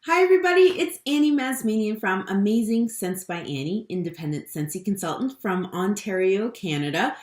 Hi everybody, it's Annie Mazmanian from Amazing Scents by Annie, independent Scentsy consultant from Ontario, Canada.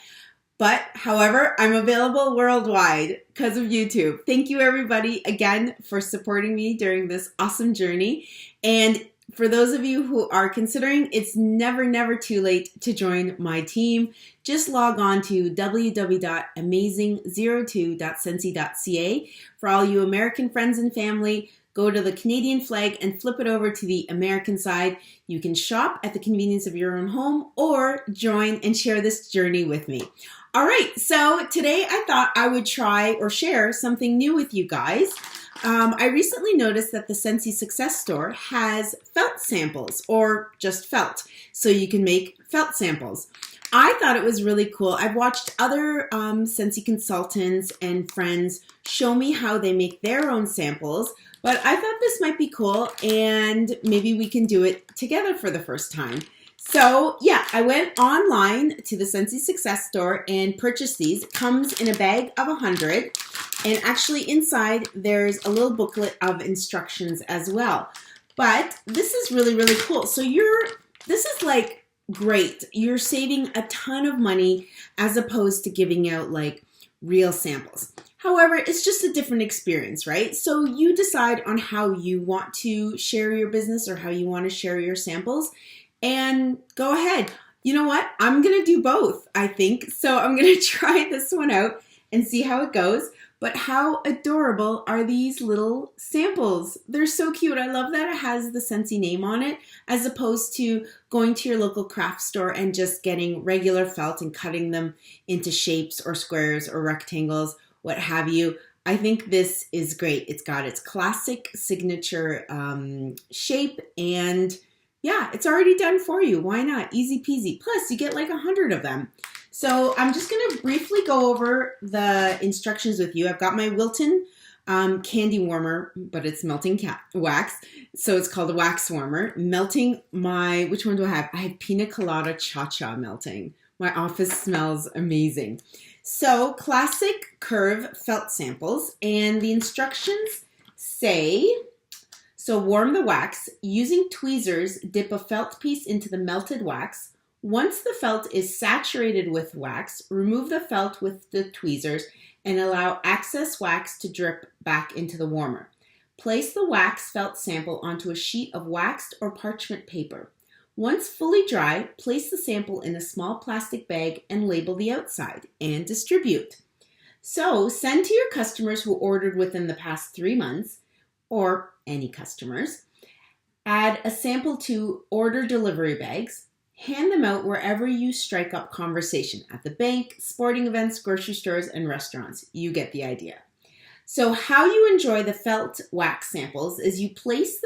However, I'm available worldwide because of YouTube. Thank you everybody again for supporting me during this awesome journey. And for those of you who are considering, it's never too late to join my team. Just log on to www.amazing02.scentsy.ca. For all you American friends and family, go to the Canadian flag and flip it over to the American side. You can shop at the convenience of your own home or join and share this journey with me. All right, so today I thought I would try or share something new with you guys. I recently noticed that the Scentsy Success Store has felt samples, or just felt, so you can make felt samples. I thought it was really cool. I've watched other Scentsy consultants and friends show me how they make their own samples, but I thought this might be cool and maybe we can do it together for the first time. So yeah, I went online to the Scentsy Success Store and purchased these. It comes in a bag of 100, and actually inside there's a little booklet of instructions as well. But this is really cool. So this is like great. You're saving a ton of money as opposed to giving out like real samples. However, it's just a different experience, right? So you decide on how you want to share your business or how you want to share your samples, and go ahead. You know what? I'm going to do both, I think. So I'm going to try this one out and see how it goes. But how adorable are these little samples? They're so cute. I love that it has the Scentsy name on it, as opposed to going to your local craft store and just getting regular felt and cutting them into shapes or squares or rectangles, what have you. I think this is great. It's got its classic signature shape, and yeah, it's already done for you. Why not? Easy peasy. Plus, you get like 100 of them. So I'm just going to briefly go over the instructions with you. I've got my Wilton candy warmer, but it's melting wax. So it's called a wax warmer. Melting my, which one do I have? I have Pina Colada Cha-Cha melting. My office smells amazing. So classic curve felt samples, and the instructions say, so warm the wax. Using tweezers, dip a felt piece into the melted wax. Once the felt is saturated with wax, remove the felt with the tweezers and allow excess wax to drip back into the warmer. Place the wax felt sample onto a sheet of waxed or parchment paper. Once fully dry, place the sample in a small plastic bag and label the outside and distribute. So send to your customers who ordered within the past 3 months, or any customers. Add a sample to order delivery bags. Hand them out wherever you strike up conversation, at the bank, sporting events, grocery stores, and restaurants. You get the idea. So how you enjoy the felt wax samples is you place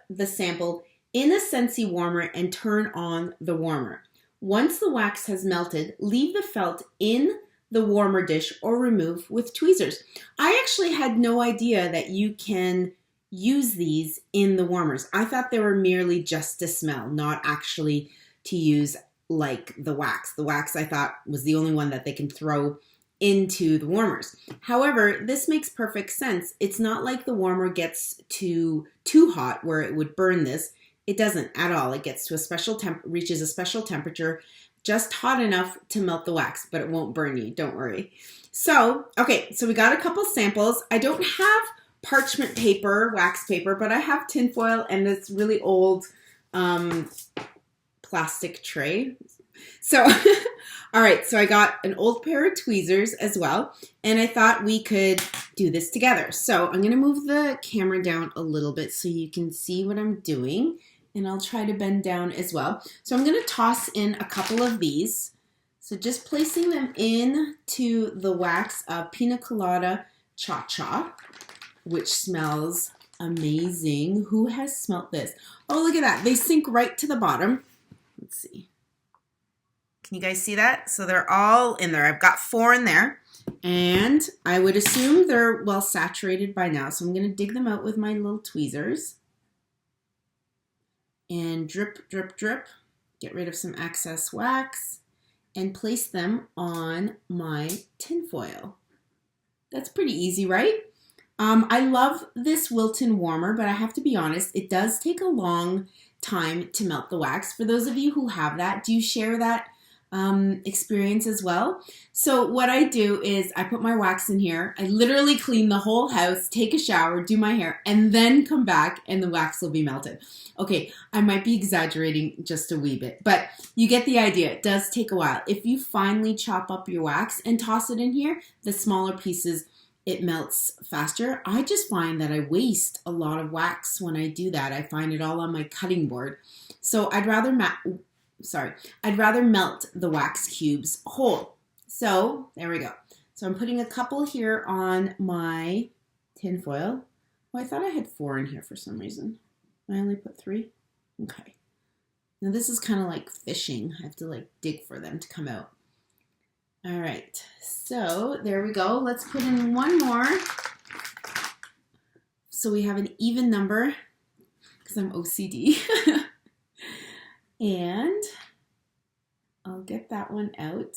the sample in a Scentsy warmer and turn on the warmer. Once the wax has melted, leave the felt in the warmer dish or remove with tweezers. I actually had no idea that you can use these in the warmers. I thought they were merely just to smell, not actually to use like the wax. The wax I thought was the only one that they can throw into the warmers. However, this makes perfect sense. It's not like the warmer gets too hot where it would burn this. It doesn't at all. It gets to reaches a special temperature, just hot enough to melt the wax, but it won't burn you. Don't worry. So, okay, so we got a couple samples. I don't have parchment paper, wax paper, but I have tinfoil and this really old plastic tray. So, all right, so I got an old pair of tweezers as well, and I thought we could do this together. So I'm going to move the camera down a little bit so you can see what I'm doing, and I'll try to bend down as well. So I'm going to toss in a couple of these. So just placing them into the wax of Pina Colada Cha-Cha, which smells amazing. Who has smelt this? Oh, look at that. They sink right to the bottom. Let's see. Can you guys see that? So they're all in there. I've got 4 in there, and I would assume they're well saturated by now. So I'm going to dig them out with my little tweezers and drip, drip, drip. Get rid of some excess wax and place them on my tinfoil. That's pretty easy, right? I love this Wilton warmer, but I have to be honest, it does take a long time to melt the wax. For those of you who have that, do you share that experience as well? So what I do is I put my wax in here. I literally clean the whole house, take a shower, do my hair, and then come back and the wax will be melted. Okay, I might be exaggerating just a wee bit, but you get the idea. It does take a while. If you finally chop up your wax and toss it in here, the smaller pieces, it melts faster. I just find that I waste a lot of wax when I do that. I find it all on my cutting board. So I'd rather melt the wax cubes whole. So there we go. So I'm putting a couple here on my tin foil. Oh, I thought I had 4 in here for some reason. I only put 3. Okay. Now this is kind of like fishing. I have to like dig for them to come out. All right, so there we go. Let's put in one more. So we have an even number because I'm OCD. And I'll get that one out.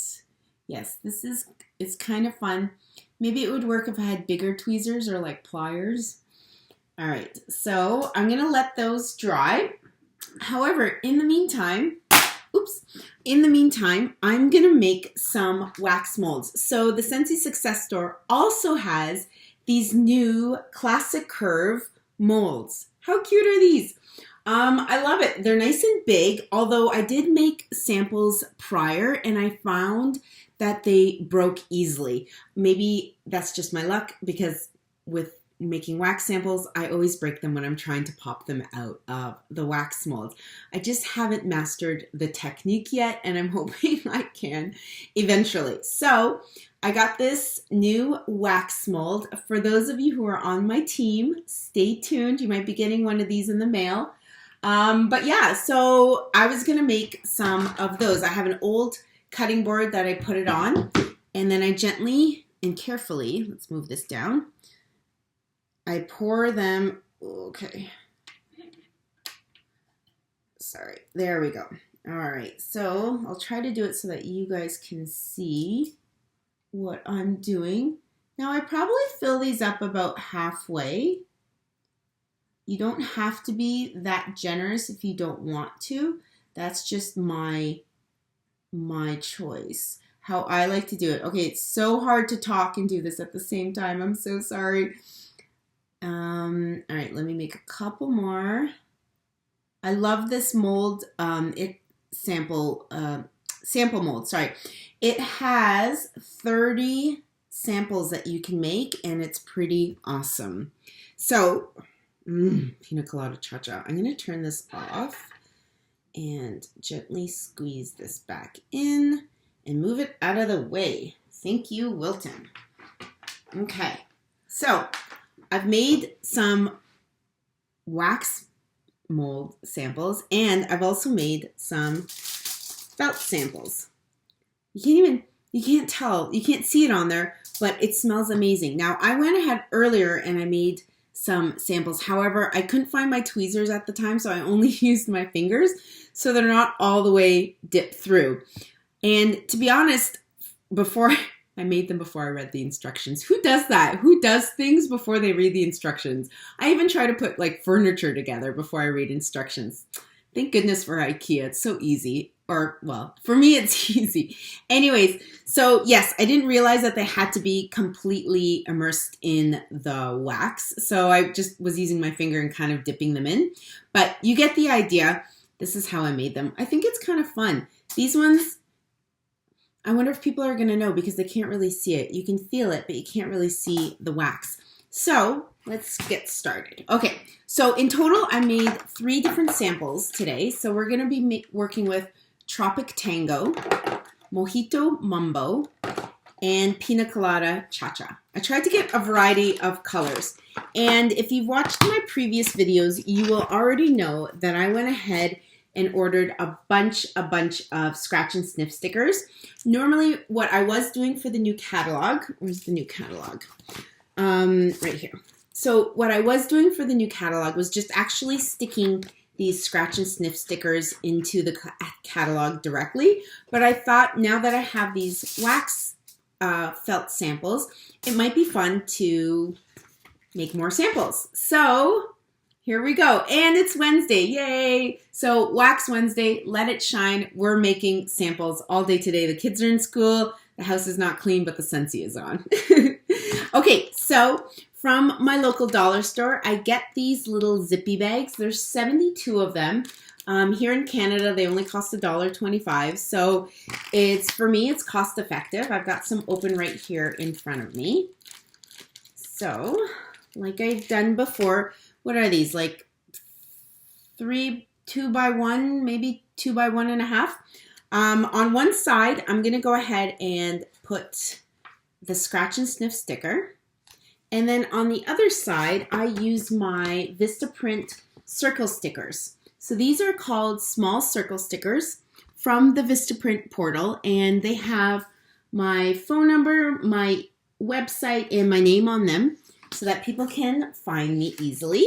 Yes, it's kind of fun. Maybe it would work if I had bigger tweezers or like pliers. All right, so I'm gonna let those dry. However, in the meantime, I'm going to make some wax molds. So the Scentsy Success Store also has these new classic curve molds. How cute are these? I love it. They're nice and big, although I did make samples prior and I found that they broke easily. Maybe that's just my luck because with making wax samples, I always break them when I'm trying to pop them out of the wax molds. I just haven't mastered the technique yet, and I'm hoping I can eventually. So I got this new wax mold. For those of you who are on my team, stay tuned. You might be getting one of these in the mail. But yeah, so I was gonna make some of those. I have an old cutting board that I put it on, and then I gently and carefully, let's move this down, I pour them, okay, sorry, there we go. All right, so I'll try to do it so that you guys can see what I'm doing. Now I probably fill these up about halfway. You don't have to be that generous if you don't want to. That's just my choice, how I like to do it. Okay, it's so hard to talk and do this at the same time. I'm so sorry. All right, let me make a couple more. I love this mold. Sample mold, sorry. It has 30 samples that you can make, and it's pretty awesome. So, pina colada cha-cha. I'm going to turn this off and gently squeeze this back in and move it out of the way. Thank you, Wilton. Okay, so I've made some wax mold samples, and I've also made some felt samples. You can't tell, you can't see it on there, but it smells amazing. Now, I went ahead earlier and I made some samples. However, I couldn't find my tweezers at the time, so I only used my fingers, so they're not all the way dipped through. And to be honest, I made them before I read the instructions. Who does that? Who does things before they read the instructions? I even try to put like furniture together before I read instructions. Thank goodness for IKEA. It's so easy. Or, well, for me, it's easy. Anyways, so yes, I didn't realize that they had to be completely immersed in the wax. So I just was using my finger and kind of dipping them in. But you get the idea. This is how I made them. I think it's kind of fun. These ones, I wonder if people are going to know because they can't really see it. You can feel it, but you can't really see the wax. So let's get started. Okay, so in total, I made 3 different samples today. So we're going to be working with Tropic Tango, Mojito Mumbo, and Pina Colada Cha-Cha. I tried to get a variety of colors. And if you've watched my previous videos, you will already know that I went ahead and ordered a bunch of scratch and sniff stickers. Normally, what I was doing for the new catalog, where's the new catalog? Right here. So what I was doing for the new catalog was just actually sticking these scratch and sniff stickers into the catalog directly. But I thought now that I have these wax felt samples, it might be fun to make more samples. So here we go. And it's Wednesday. Yay. So Wax Wednesday, let it shine. We're making samples all day today. The kids are in school. The house is not clean, but the Scentsy is on. Okay, so from my local dollar store, I get these little zippy bags. There's 72 of them. Here in Canada, they only cost $1.25. So for me, it's cost effective. I've got some open right here in front of me. So, like I've done before, what are these? Like 2 by 1, maybe 2 by 1.5. On one side, I'm going to go ahead and put the scratch and sniff sticker. And then on the other side, I use my Vistaprint circle stickers. So these are called small circle stickers from the Vistaprint portal, and they have my phone number, my website, and my name on them so that people can find me easily.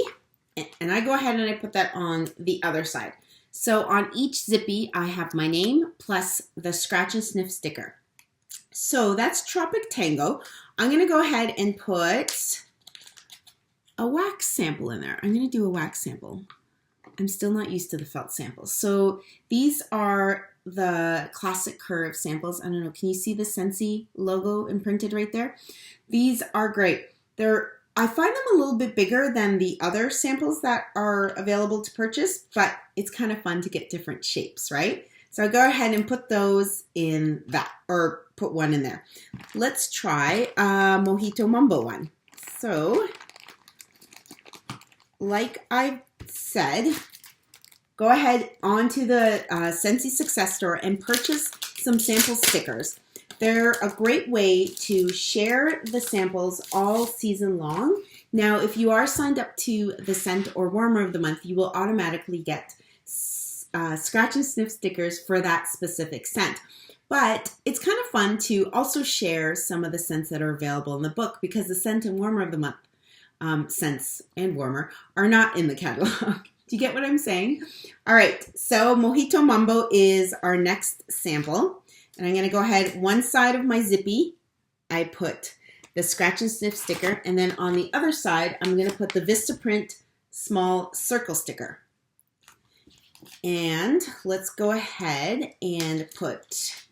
And I go ahead and I put that on the other side. So on each zippy, I have my name plus the scratch and sniff sticker. So that's Tropic Tango. I'm going to go ahead and put a wax sample in there. I'm going to do a wax sample. I'm still not used to the felt samples. So these are the classic curve samples. I don't know, can you see the Scentsy logo imprinted right there? These are great. I find them a little bit bigger than the other samples that are available to purchase, but it's kind of fun to get different shapes, right? So I'll go ahead and put those in that, or put one in there. Let's try a Mojito Mumbo one. So, like I said, go ahead onto the Scentsy Success Store and purchase some sample stickers. They're a great way to share the samples all season long. Now, if you are signed up to the scent or warmer of the month, you will automatically get scratch and sniff stickers for that specific scent. But it's kind of fun to also share some of the scents that are available in the book, because the scent and warmer of the month scents and warmer are not in the catalog. Do you get what I'm saying? All right, so Mojito Mumbo is our next sample. And I'm going to go ahead, one side of my zippy, I put the scratch and sniff sticker. And then on the other side, I'm going to put the Vistaprint small circle sticker. And let's go ahead and put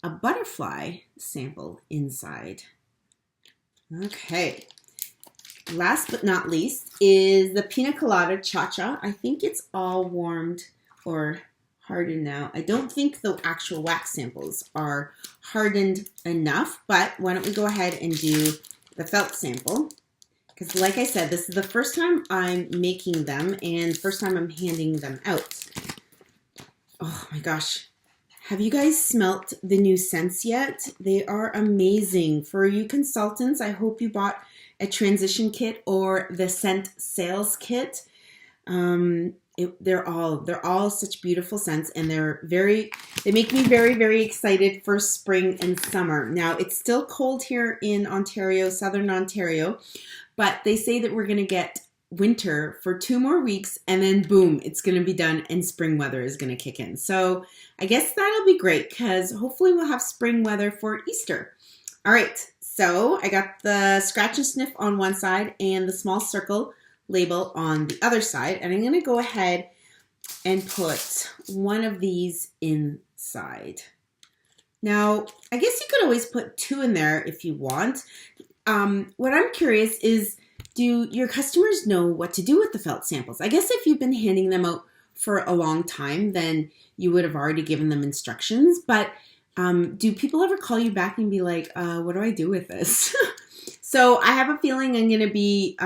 a butterfly sample inside. Okay. Last but not least is the Pina Colada Cha-Cha. I think it's all warmed or hardened now. I don't think the actual wax samples are hardened enough, but why don't we go ahead and do the felt sample? Because like I said, this is the first time I'm making them and first time I'm handing them out. Oh my gosh. Have you guys smelt the new scents yet? They are amazing. For you consultants, I hope you bought a transition kit or the scent sales kit. They're all such beautiful scents, and they make me very, very excited for spring and summer. Now, it's still cold here in Ontario, Southern Ontario, but they say that we're going to get winter for 2 more weeks, and then boom, it's going to be done and spring weather is going to kick in. So I guess that'll be great, because hopefully we'll have spring weather for Easter. All right, so I got the scratch and sniff on one side and the small circle label on the other side, and I'm going to go ahead and put one of these inside. Now, I guess you could always put 2 in there if you want. What I'm curious is, do your customers know what to do with the felt samples? I guess if you've been handing them out for a long time, then you would have already given them instructions, but do people ever call you back and be like, what do I do with this? So I have a feeling I'm going to be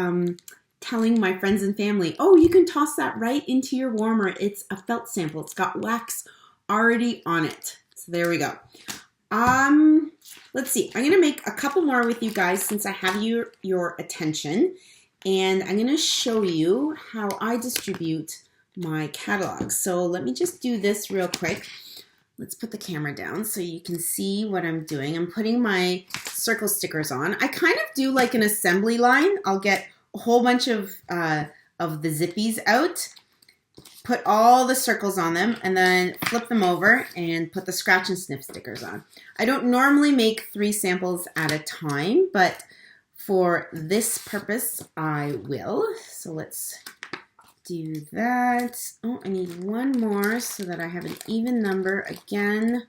telling my friends and family, oh, you can toss that right into your warmer. It's a felt sample. It's got wax already on it. So there we go. Let's see. I'm going to make a couple more with you guys since I have your attention. And I'm going to show you how I distribute my catalog. So let me just do this real quick. Let's put the camera down so you can see what I'm doing. I'm putting my circle stickers on. I kind of do like an assembly line. I'll get a whole bunch of the zippies out, put all the circles on them, and then flip them over and put the scratch and sniff stickers on. I don't normally make 3 samples at a time, but for this purpose, I will. So let's do that. Oh, I need one more so that I have an even number. Again,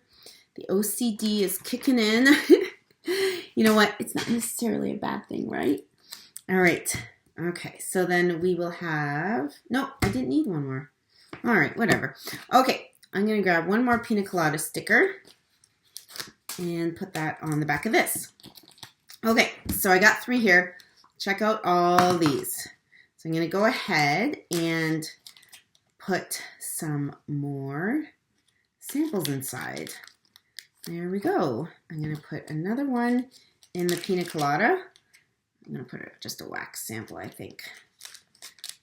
the OCD is kicking in. You know what? It's not necessarily a bad thing, right? All right. Okay, so then we will have... No, I didn't need one more. All right, whatever. Okay, I'm going to grab one more pina colada sticker and put that on the back of this. Okay, so I got 3 here. Check out all these. So I'm going to go ahead and put some more samples inside. There we go. I'm going to put another one in the pina colada. I'm going to put just a wax sample, I think,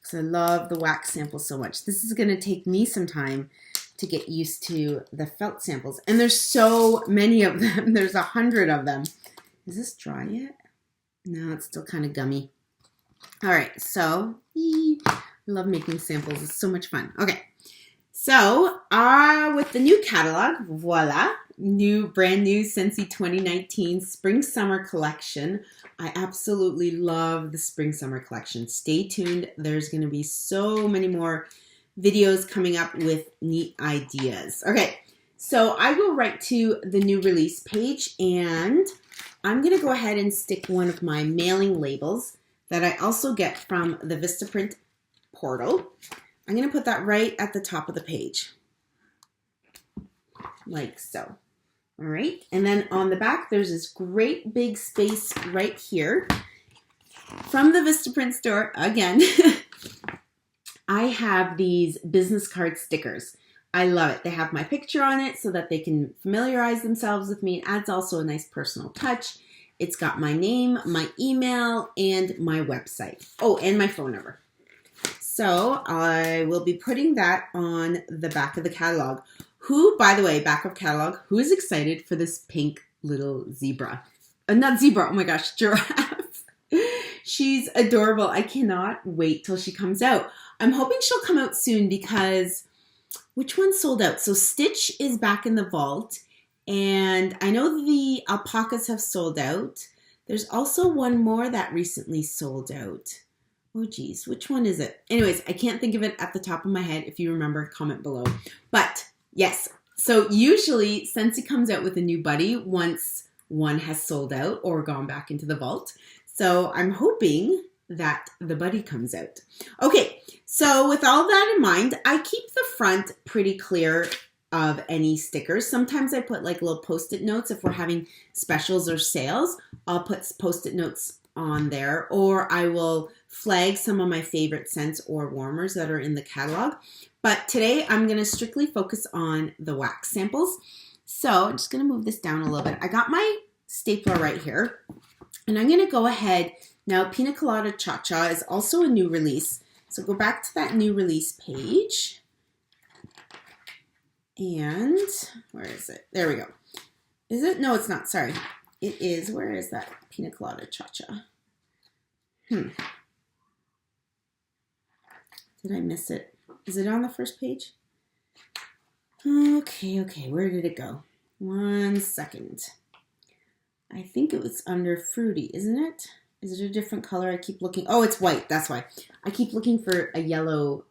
because I love the wax sample so much. This is going to take me some time to get used to the felt samples. And there's so many of them. There's 100 of them. Is this dry yet? No, it's still kind of gummy. All right, so I love making samples. It's so much fun. Okay, so with the new catalog, voila, brand new Scentsy 2019 Spring Summer Collection. I absolutely love the Spring Summer Collection. Stay tuned. There's going to be so many more videos coming up with neat ideas. Okay, so I go right to the new release page, and I'm going to go ahead and stick one of my mailing labels that I also get from the Vistaprint portal. I'm going to put that right at the top of the page, like so. All right, and then on the back, there's this great big space right here from the Vistaprint store again. I have these business card stickers. I love it. They have my picture on it so that they can familiarize themselves with me. It adds also a nice personal touch. It's got my name, my email, and my website. Oh, and my phone number. So I will be putting that on the back of the catalog. Who, by the way, back of catalog, who is excited for this pink little zebra? Not zebra, oh my gosh, giraffe. She's adorable. I cannot wait till she comes out. I'm hoping she'll come out soon because which one sold out? So Stitch is back in the vault, and I know the alpacas have sold out. There's also one more that recently sold out. Oh geez, which one is it? Anyways, I can't think of it at the top of my head. If you remember, comment below. But yes, so usually Scentsy comes out with a new buddy once one has sold out or gone back into the vault. So I'm hoping that the buddy comes out. Okay, so with all that in mind, I keep the front pretty clear of any stickers. Sometimes I put like little post-it notes if we're having specials or sales. I'll put post-it notes on there, or I will flag some of my favorite scents or warmers that are in the catalog. But today I'm going to strictly focus on the wax samples. So I'm just going to move this down a little bit. I got my stapler right here, and I'm going to go ahead. Now, Pina Colada Cha-Cha is also a new release. So go back to that new release page. And where is it? There we go. Is it? No, it's not. Sorry. It is. Where is that Pina Colada Cha-Cha? Did I miss it? Is it on the first page? Okay. Where did it go? 1 second. I think it was under Fruity, isn't it? Is it a different color? I keep looking. Oh, it's white. That's why. I keep looking for a yellow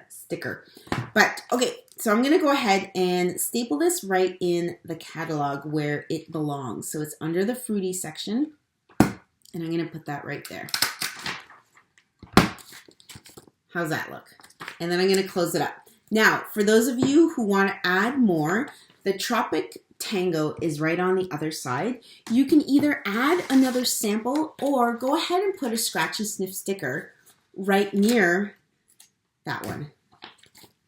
sticker. But, okay. So I'm going to go ahead and staple this right in the catalog where it belongs. So it's under the Fruity section. And I'm going to put that right there. How's that look? And then I'm going to close it up. Now, for those of you who want to add more, the Tropic Tango is right on the other side. You can either add another sample or go ahead and put a scratch and sniff sticker right near that one,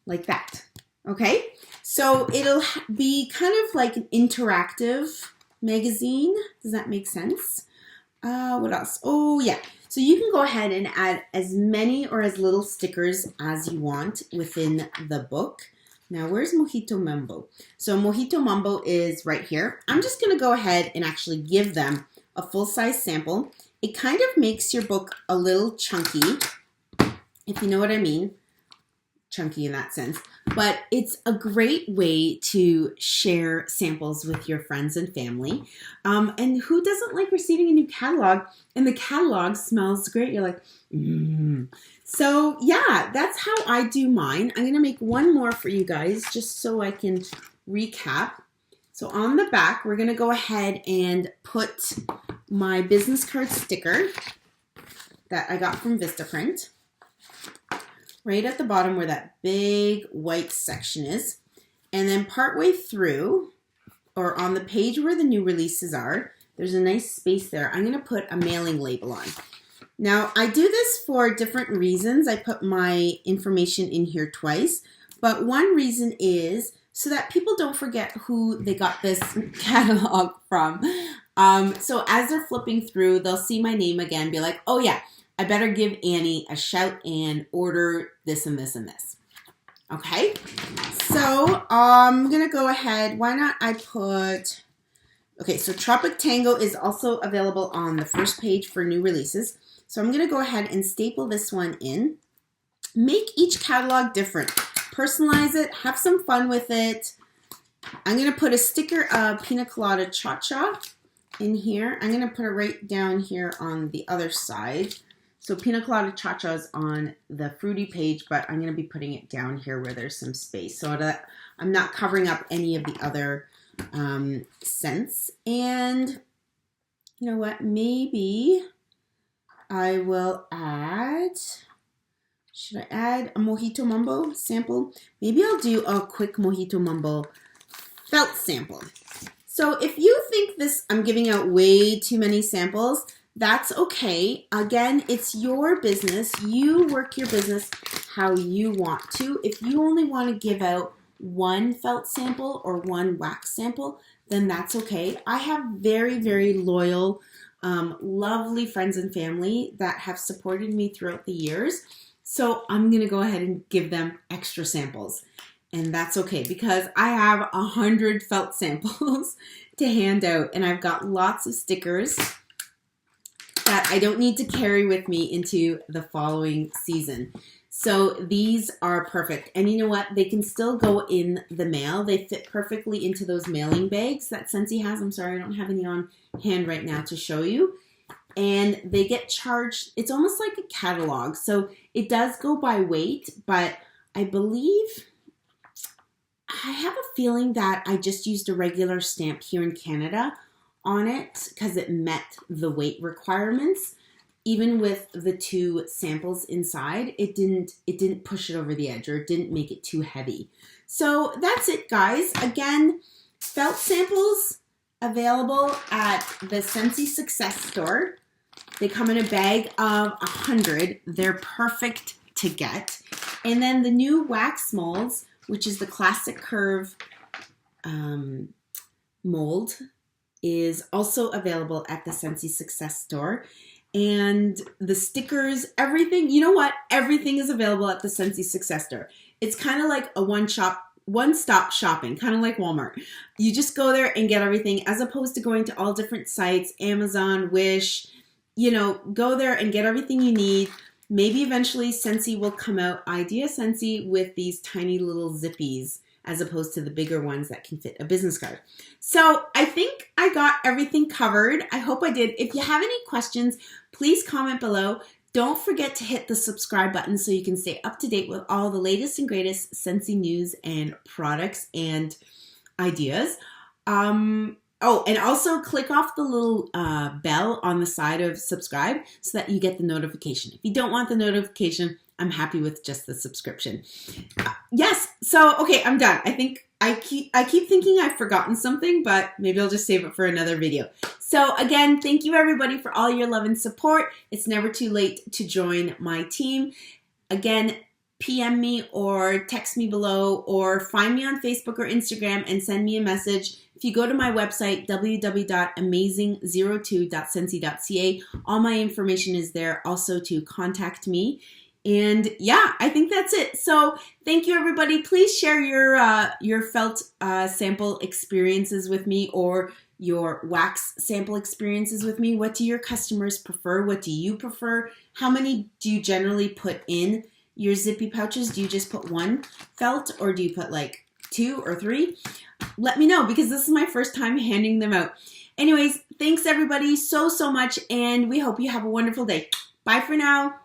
like that. Okay, so it'll be kind of like an interactive magazine. Does that make sense? What else? Oh yeah, so you can go ahead and add as many or as little stickers as you want within the book. Now, where's Mojito Mambo? So Mojito Mambo is right here. I'm just going to go ahead and actually give them a full-size sample. It kind of makes your book a little chunky, if you know what I mean. chunky in that sense. But it's a great way to share samples with your friends and family. And who doesn't like receiving a new catalog? And the catalog smells great. You're like, mmm. So yeah, that's how I do mine. I'm going to make one more for you guys just so I can recap. So on the back, we're going to go ahead and put my business card sticker that I got from Vistaprint right at the bottom where that big white section is. And then partway through, or on the page where the new releases are, there's a nice space there. I'm going to put a mailing label on. Now, I do this for different reasons. I put my information in here twice, but one reason is so that people don't forget who they got this catalog from. So as they're flipping through, they'll see my name again, be like, oh yeah, I better give Annie a shout and order this and this and this. Okay, so I'm gonna go ahead. Why not I put, okay, so Tropic Tango is also available on the first page for new releases. So I'm gonna go ahead and staple this one in. Make each catalog different. Personalize it, have some fun with it. I'm gonna put a sticker of Pina Colada Cha-Cha in here. I'm gonna put it right down here on the other side. So Pina Colada Cha-Cha is on the fruity page, but I'm going to be putting it down here where there's some space so that I'm not covering up any of the other scents. And you know what? Maybe I will add, should I add a Mojito Mumbo sample? Maybe I'll do a quick Mojito Mumbo felt sample. So if you think this, I'm giving out way too many samples, that's okay. Again, it's your business. You work your business how you want to. If you only want to give out one felt sample or one wax sample, then that's okay. I have very, very loyal, lovely friends and family that have supported me throughout the years. So I'm going to go ahead and give them extra samples. And that's okay because I have 100 felt samples to hand out. And I've got lots of stickers that I don't need to carry with me into the following season. So these are perfect. And you know what? They can still go in the mail. They fit perfectly into those mailing bags that Scentsy has. I'm sorry, I don't have any on hand right now to show you. And they get charged. It's almost like a catalog. So it does go by weight, but I believe, I have a feeling that I just used a regular stamp here in Canada on it because it met the weight requirements. Even with the 2 samples inside, it didn't push it over the edge or it didn't make it too heavy. So that's it, guys. Again, felt samples available at the Scentsy Success Store. They come in a bag of 100. They're perfect to get. And then the new wax molds, which is the classic curve mold, is also available at the Scentsy Success Store. And the stickers, everything, you know what? Everything is available at the Scentsy Success Store. It's kind of like a one-stop shopping, kind of like Walmart. You just go there and get everything as opposed to going to all different sites, Amazon, Wish, you know, go there and get everything you need. Maybe eventually Scentsy will come out, Idea Scentsy, with these tiny little zippies as opposed to the bigger ones that can fit a business card. So I think I got everything covered. I hope I did. If you have any questions, please comment below. Don't forget to hit the subscribe button so you can stay up to date with all the latest and greatest Scentsy news and products and ideas. Oh, and also click off the little bell on the side of subscribe so that you get the notification. If you don't want the notification, I'm happy with just the subscription. Yes, so okay, I'm done. I think I keep thinking I've forgotten something, but maybe I'll just save it for another video. So again, thank you everybody for all your love and support. It's never too late to join my team. Again, PM me or text me below or find me on Facebook or Instagram and send me a message. If you go to my website, www.amazing02.scentsy.ca, all my information is there also to contact me. And yeah, I think that's it. So thank you, everybody. Please share your felt sample experiences with me or your wax sample experiences with me. What do your customers prefer? What do you prefer? How many do you generally put in your zippy pouches? Do you just put one felt or do you put like 2 or 3? Let me know because this is my first time handing them out. Anyways, thanks everybody so much, and we hope you have a wonderful day. Bye for now.